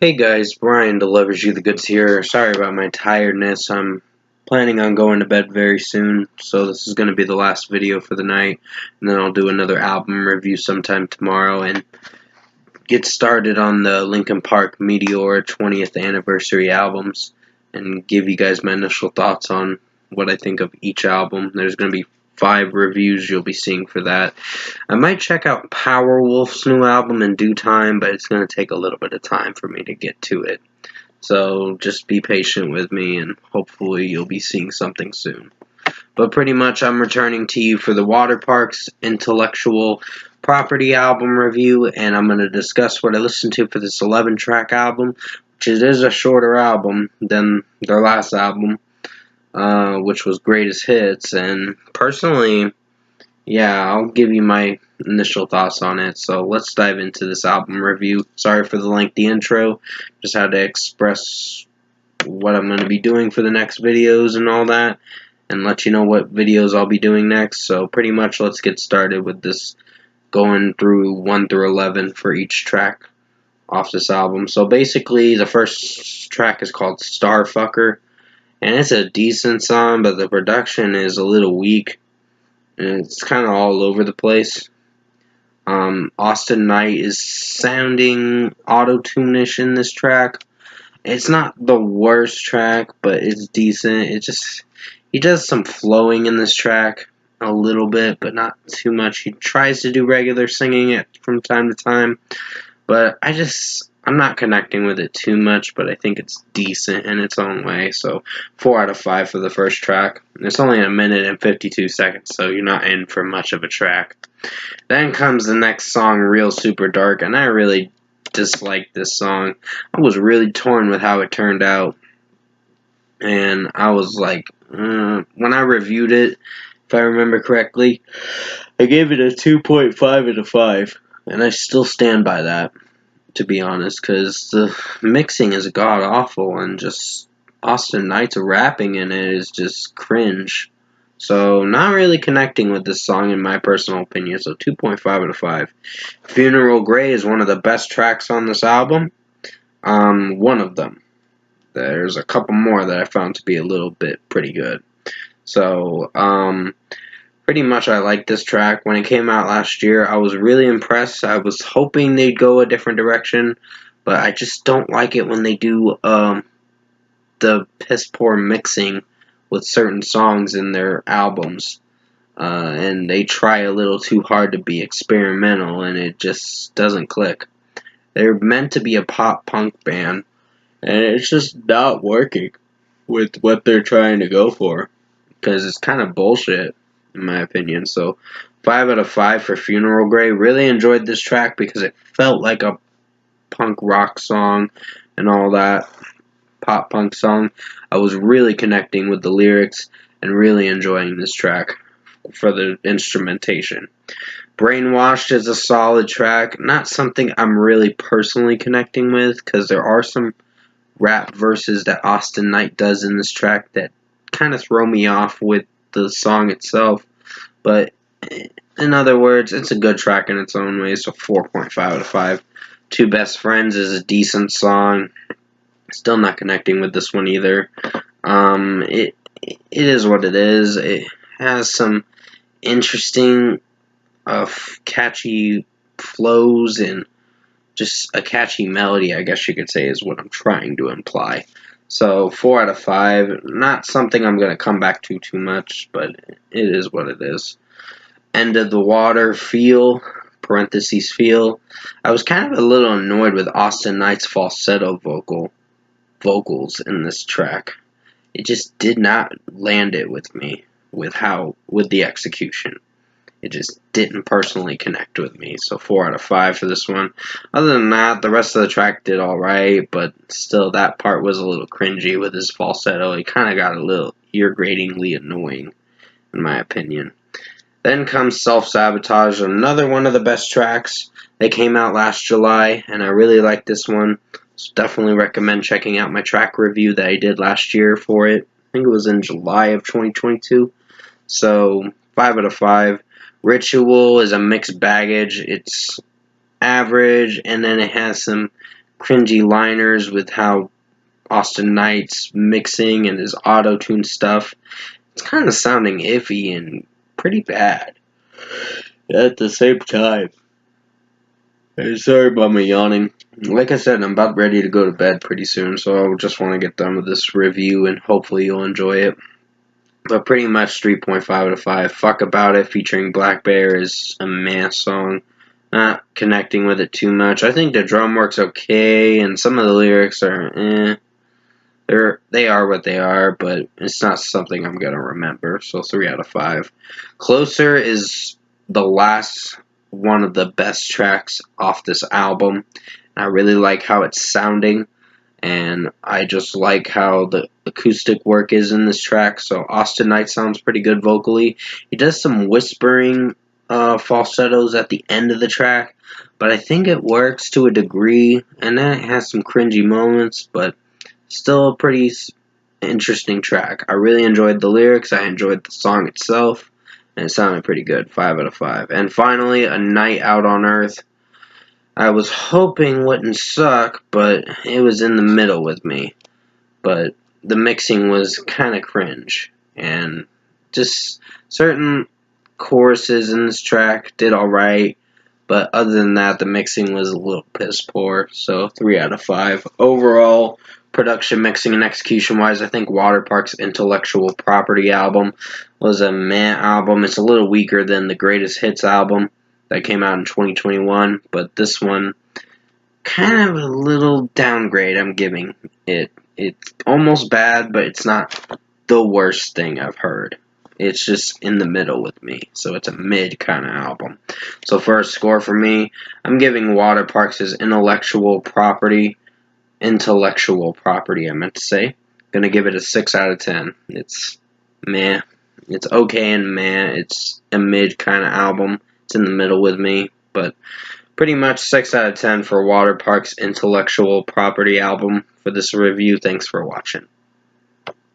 Hey guys, Brian delivers you the goods here. Sorry about my tiredness. I'm planning on going to bed very soon, so this is going to be the last video for the night, and then I'll do another album review sometime tomorrow and get started on the Linkin Park Meteor 20th anniversary albums and give you guys my initial thoughts on what I think of each album. There's going to be 5 reviews you'll be seeing for that. I might check out Powerwolf's new album in due time, but it's going to take a little bit of time for me to get to it. So just be patient with me, and hopefully you'll be seeing something soon. But pretty much I'm returning to you for the Waterparks Intellectual Property album review, and I'm going to discuss what I listened to for this 11-track album, which is a shorter album than their last album, which was Greatest Hits. And personally, yeah, I'll give you my initial thoughts on it. So let's dive into this album review. Sorry for the lengthy intro. Just had to express what I'm going to be doing for the next videos and all that, and let you know what videos I'll be doing next. So pretty much let's get started with this, going through 1 through 11 for each track off this album. So basically the first track is called Starfucker, and it's a decent song, but the production is a little weak, and it's kind of all over the place. Austin Knight is sounding auto-tune-ish in this track. It's not the worst track, but it's decent. He does some flowing in this track a little bit, but not too much. He tries to do regular singing from time to time, but I'm not connecting with it too much, but I think it's decent in its own way. So 4 out of 5 for the first track. It's only a minute and 52 seconds, so you're not in for much of a track. Then comes the next song, Real Super Dark, and I really disliked this song. I was really torn with how it turned out, and I was like, when I reviewed it, if I remember correctly, I gave it a 2.5 out of 5, and I still stand by that, to be honest, because the mixing is god awful, and just Austin Knight's rapping in it is just cringe. So not really connecting with this song in my personal opinion, so 2.5 out of 5. Funeral Grey is one of the best tracks on this album. One of them. There's a couple more that I found to be a little bit pretty good. So, pretty much I like this track. When it came out last year, I was really impressed. I was hoping they'd go a different direction, but I just don't like it when they do the piss poor mixing with certain songs in their albums. And they try a little too hard to be experimental, and it just doesn't click. They're meant to be a pop punk band, and it's just not working with what they're trying to go for, because it's kind of bullshit, in my opinion. So 5 out of 5 for Funeral Grey. Really enjoyed this track because it felt like a punk rock song and all that, pop punk song. I was really connecting with the lyrics and really enjoying this track for the instrumentation. Brainwashed is a solid track, not something I'm really personally connecting with, because there are some rap verses that Austin Knight does in this track that kind of throw me off with the song itself. But in other words, it's a good track in its own way, so 4.5 out of 5. Two Best Friends is a decent song. Still not connecting with this one either. It is what it is. It has some interesting, catchy flows and just a catchy melody, I guess you could say, is what I'm trying to imply. So 4 out of 5. Not something I'm going to come back to too much, but it is what it is. End of the Water, Feel, parentheses, Feel. I was kind of a little annoyed with Austin Knight's falsetto vocals in this track. It just did not land it with me with the execution. It just didn't personally connect with me. So 4 out of 5 for this one. Other than that, the rest of the track did alright, but still that part was a little cringy with his falsetto. It kind of got a little ear-gratingly annoying, in my opinion. Then comes Self-Sabotage, another one of the best tracks. They came out last July, and I really like this one. So definitely recommend checking out my track review that I did last year for it. I think it was in July of 2022. So 5 out of 5. Ritual is a mixed baggage. It's average, and then it has some cringy liners with how Austin Knight's mixing and his auto-tune stuff. It's kind of sounding iffy and pretty bad at the same time. Hey, sorry about my yawning. Like I said, I'm about ready to go to bed pretty soon, so I just want to get done with this review and hopefully you'll enjoy it. But pretty much 3.5 out of 5. Fuck About It featuring Black Bear is a mass song. Not connecting with it too much. I think the drum work's okay, and some of the lyrics are they are what they are, but it's not something I'm gonna remember. So 3 out of 5. Closer is the last one of the best tracks off this album. I really like how it's sounding, and I just like how the acoustic work is in this track. So Austin Knight sounds pretty good vocally. He does some whispering falsettos at the end of the track, but I think it works to a degree, and then it has some cringy moments, but still a pretty interesting track. I really enjoyed the lyrics, I enjoyed the song itself, and it sounded pretty good. 5 out of 5. And finally, A Night Out on Earth. I was hoping wouldn't suck, but it was in the middle with me. But the mixing was kind of cringe, and just certain choruses in this track did alright, but other than that, the mixing was a little piss poor, so 3 out of 5. Overall, production, mixing, and execution-wise, I think Waterparks' Intellectual Property album was a meh album. It's a little weaker than the Greatest Hits album that came out in 2021, but this one, kind of a little downgrade I'm giving it. It's almost bad, but it's not the worst thing I've heard. It's just in the middle with me, so it's a mid kind of album. So for a score for me, I'm giving Waterparks' intellectual property, I meant to say. Gonna give it a 6 out of 10. It's meh. It's okay and meh. It's a mid kind of album. It's in the middle with me, but pretty much 6 out of 10 for Waterparks' Intellectual Property album for this review. Thanks for watching.